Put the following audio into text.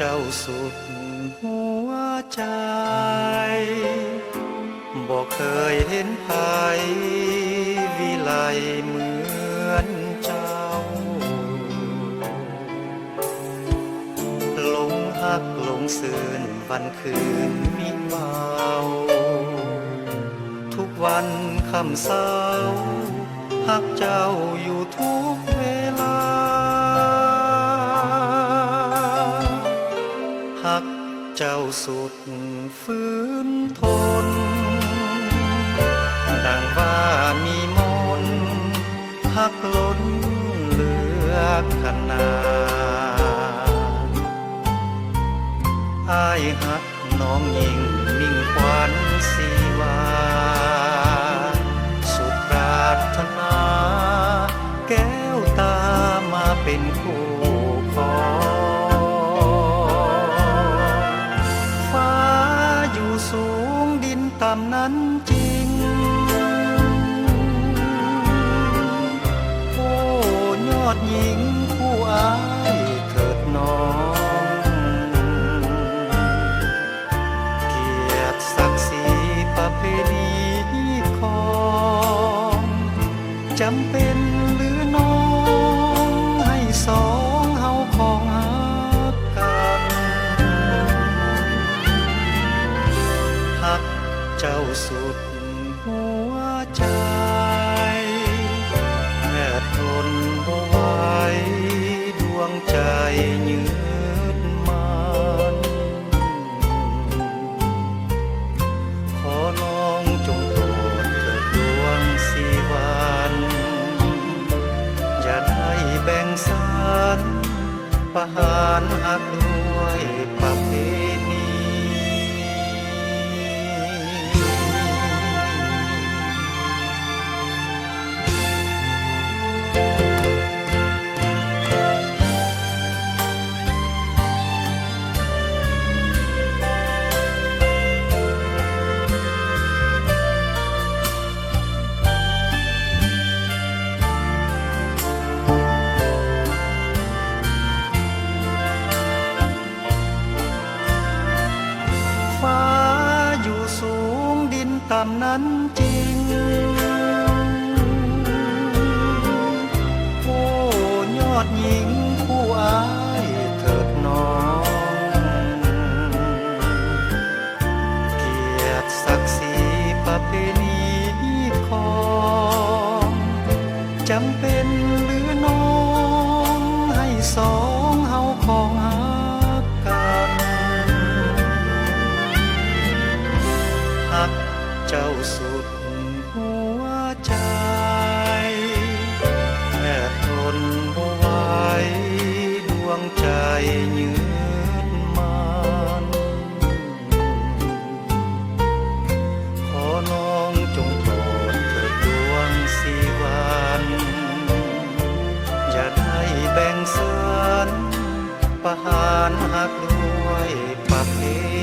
จ้าสุดหัวใจบอกเคยเห็นไผวิไลเหมือนเจ้าหลงฮักหลงซื่นวันคืนมิเบาทุกวันคำเศร้าฮักเจ้าอยู่ทุกเวลาฮักเจ้าสุดฝืนทนดังว่ามีมนต์ฮักล้นเหลือขนาดอ้ายฮักน้องยิ่งมิ่งขวัญสีวาสุดปรารถนาแก้วตามาเป็นคู่ครองฟ้าอยู่สูงดินต่ำนั้นจริงโอ้ยอดหญิงผู้อ้ายเถิดน้องเกียรติศักดิ์ศรีประเพณีของจำเป็นหรือน้องให้สองเฮาของฮักกันฮักเจ้าสุดหัวใจแม่ทนบ่ไหวดวงใจยืดมันขอน้องจงโปรดเถิดดวงสีวันอย่าได้แบ่งสรรประหารหักด้วยประเพณี ฟ้าอยู่สูงดินต่ำนั้นจริงโอ้ยอดหญิงผู้อ้ายเถิดน้องเกียรติศักดิ์ศรีประเพณีของจำเป็นหรือน้องให้สองเฮาของฮักกันฮักเจ้าสุดหัวใจแม่ทนบ่ไหวดวงใจยืดมันขอน้องจงโปรดเถิดดวงสีวันอย่าได้แบ่งสรรประหารหักด้วยประเพณี